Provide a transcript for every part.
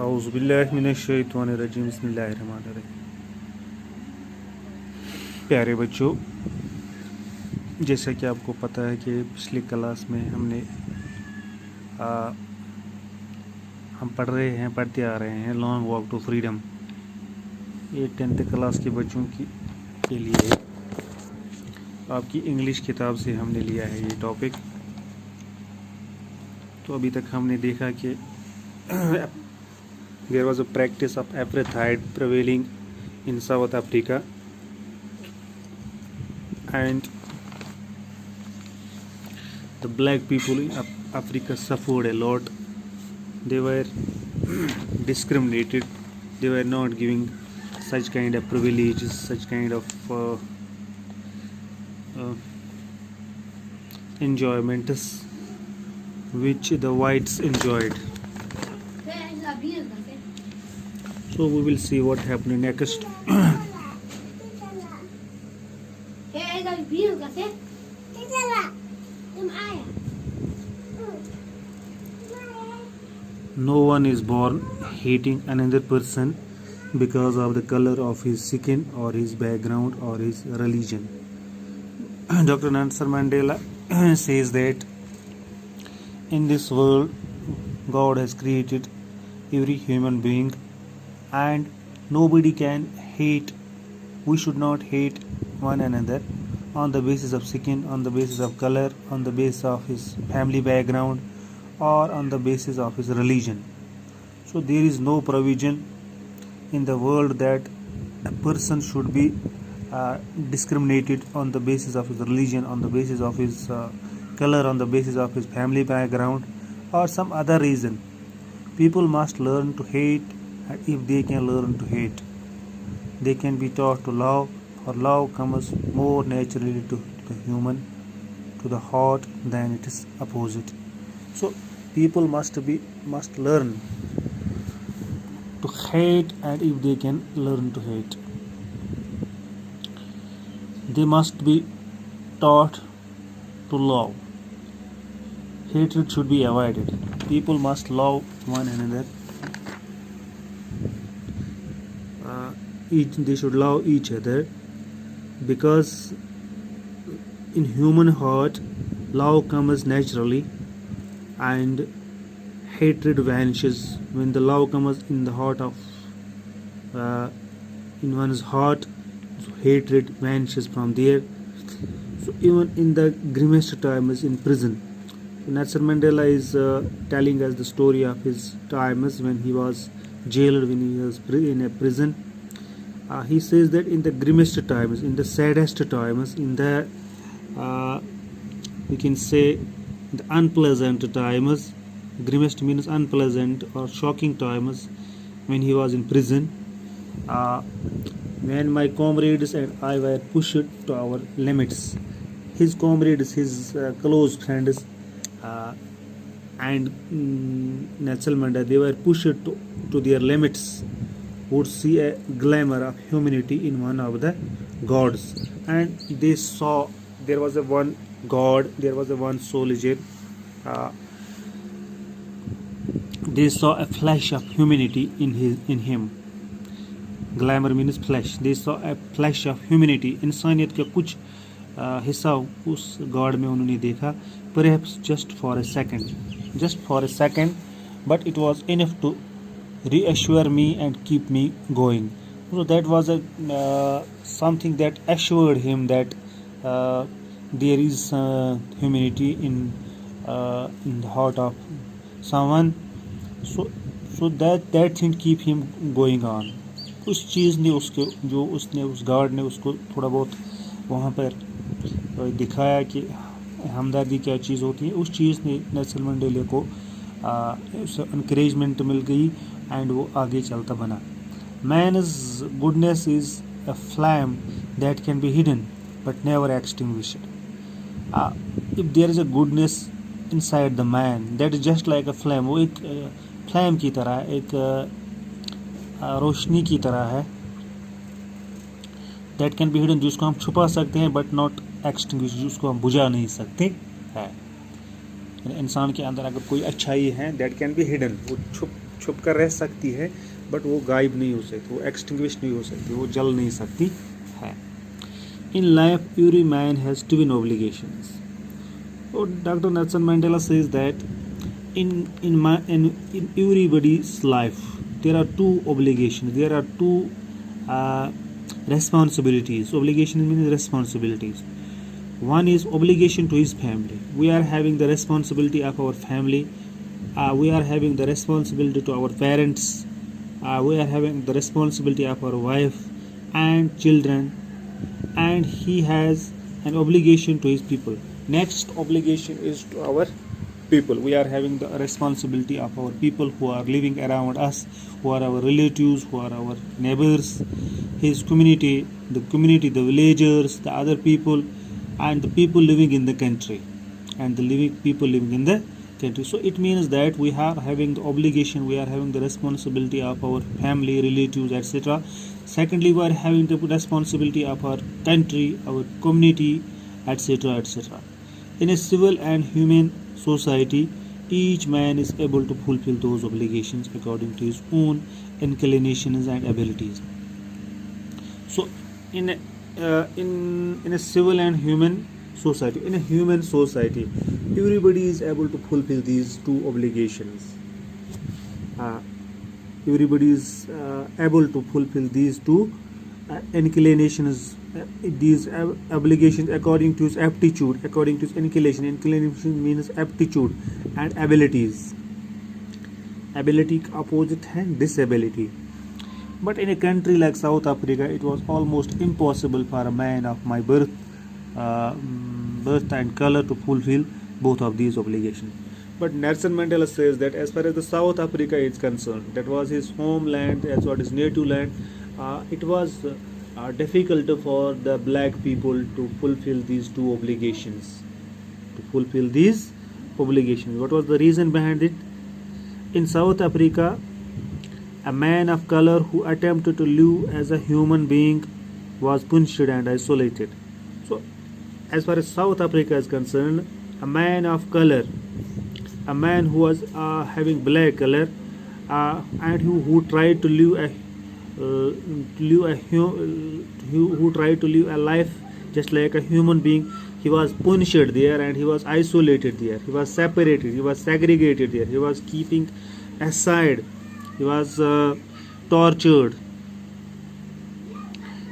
औज़ुबिल्लाहिमिनश्शैतानिर्रजीम बिस्मिल्लाहिर्रहमानिर्रहीम। प्यारे बच्चों, जैसा कि आपको पता है कि पिछली क्लास में हम पढ़ते आ रहे हैं लॉन्ग वॉक टू फ्रीडम। ये 10th क्लास के बच्चों के लिए आपकी इंग्लिश किताब से हमने लिया है ये टॉपिक। तो अभी तक हमने देखा कि there was a practice of apartheid prevailing in South Africa, and the black people in Africa suffered a lot. They were discriminated. They were not giving such kind of privileges, such kind of enjoyments which the whites enjoyed. So we will see what happened next. No one is born hating another person because of the color of his skin or his background or his religion. Dr. Nelson Mandela says that in this world God has created every human being and nobody can hate. We should not hate one another on the basis of skin, on the basis of color, on the basis of his family background, or on the basis of his religion. So there is no provision in the world that a person should be discriminated on the basis of his religion, on the basis of his color, on the basis of his family background, or some other reason. People must learn to hate, and if they can learn to hate, they can be taught to love, for love comes more naturally to the human, to the heart, than it is opposite. So people must learn to hate, and if they can learn to hate, they must be taught to love. Hatred should be avoided. People must love one another. They should love each other, because in human heart love comes naturally and hatred vanishes. When the love comes in the heart of in one's heart, so hatred vanishes from there. So even in the grimmest times in prison, Nelson Mandela is telling us the story of his times when he was jailed, when he was in a prison. He says that in the grimmest times, in the saddest times, in the we can say the unpleasant times, grimmest means unpleasant or shocking times, when he was in prison, when my comrades and I were pushed to our limits. His comrades, his close friends, and Nelson Mandela, they were pushed to their limits, would see a glamour of humanity in one of the gods, and they saw there was a one god, there was a one soldier. They saw a flash of humanity in him. Glamour means flesh. They saw a flash of humanity. इंसानियत का कुछ हिस्सा उस God में उन्होंने देखा. Perhaps just for a second, but it was enough to reassure me and keep me going. So that was something that assured him that there is humanity in the heart of someone. So that thing keep him going on. उस चीज़ ने उस guard ने उसको थोड़ा बहुत वहाँ पर दिखाया कि हमदर्दी क्या चीज़ होती है. उस चीज़ ने नेल्सन मंडेला को उसे एनकरेजमेंट मिल गई एंड वो आगे चलता बना. Man's goodness is a flame that can be hidden but never extinguished. If there is a goodness inside the man, that is just like a flame. वो एक फ्लैम की तरह, एक रोशनी की तरह है. दैट कैन बी हिडन, जिसको हम छुपा सकते हैं बट नॉट एक्सटिंग्विश, जिसको हम बुझा नहीं सकते हैं. इंसान के अंदर अगर कोई अच्छाई है दैट कैन बी हिडन, वो छुप कर रह सकती है, बट वो गायब नहीं हो सकती, वो एक्सटिंग्विश नहीं हो सकती, वो जल नहीं सकती है. In life, every man has twin obligations. So Dr. Nelson Mandela says that in everybody's life there are two obligations. There are two uh, responsibilities. Obligation means responsibilities. One is obligation to his family. We are having the responsibility of our family. We are having the responsibility to our parents. We are having the responsibility of our wife and children, and he has an obligation to his people. Next obligation is to our people. We are having the responsibility of our people who are living around us, who are our relatives, who are our neighbors, his community, the villagers, the other people, and the people living in the country, and the people living in the country. So it means that we are having the obligation, we are having the responsibility of our family, relatives, etc. Secondly, we are having the responsibility of our country, our community, etc., etc. In a civil and human society, each man is able to fulfill those obligations according to his own inclinations and abilities. So in a civil and human society, everybody is able to fulfill these two obligations. uh, Everybody is able to fulfill these two inclinations, these obligations according to his aptitude, according to his inclination means aptitude, and abilities. Ability का opposite है disability. But in a country like South Africa, it was almost impossible for a man of my birth and color to fulfill both of these obligations. But Nelson Mandela says that as far as the South Africa is concerned, that was his homeland, as what his native land, it was difficult for the black people to fulfill these two obligations. What was the reason behind it? In South Africa, a man of color who attempted to live as a human being was punished and isolated. So, as far as South Africa is concerned, a man of color, a man who was having black color, and who tried to who tried to live a life just like a human being, he was punished there, and he was isolated there, he was separated, he was segregated there, he was keeping aside, he was tortured.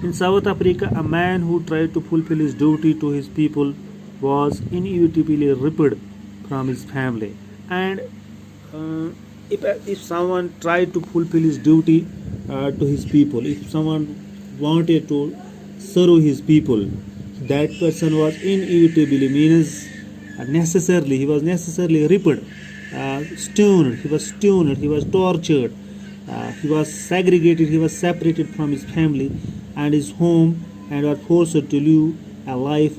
In South Africa, a man who tried to fulfill his duty to his people was inevitably ripped from his family. And if someone tried to fulfill his duty to his people, if someone wanted to serve his people, that person was inevitably means necessarily, he was necessarily ripped, stoned, he was tortured, he was segregated, he was separated from his family and his home, and was forced to live a life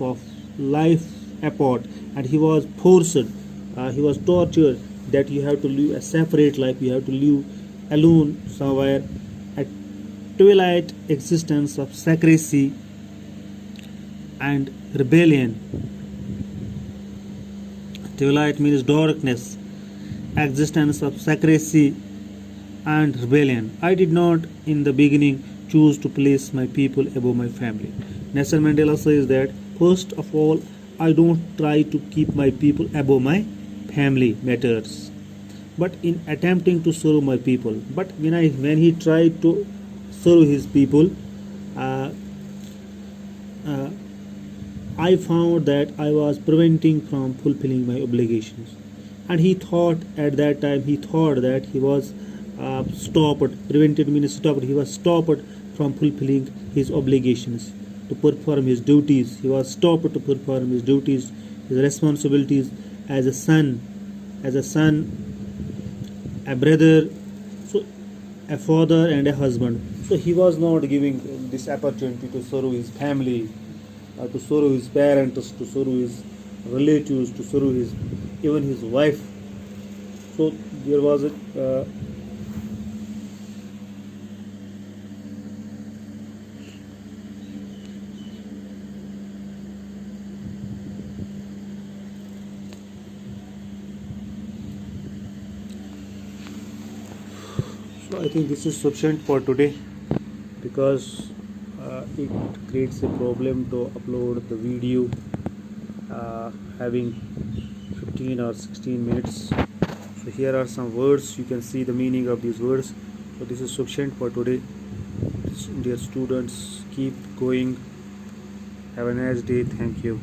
apart, and he was forced, he was tortured that you have to live a separate life, you have to live alone somewhere, a twilight existence of secrecy and rebellion. Twilight means darkness, existence of secrecy and rebellion. I did not in the beginning choose to place my people above my family. Nelson Mandela says that first of all, I don't try to keep my people above my family matters, but in attempting to serve my people. But when he tried to serve his people, I found that I was preventing from fulfilling my obligations. And he thought at that time, that he was prevented means stopped, he was stopped from fulfilling his obligations, to perform his duties. He was stopped to perform his duties, his responsibilities as a son, a brother, so a father and a husband. So he was not giving this opportunity to serve his family, to serve his parents, to serve his relatives, to serve even his wife. So there was a So I think this is sufficient for today, because it creates a problem to upload the video having 15 or 16 minutes. So here are some words, you can see the meaning of these words. So this is sufficient for today. Dear students, keep going. Have a nice day. Thank you.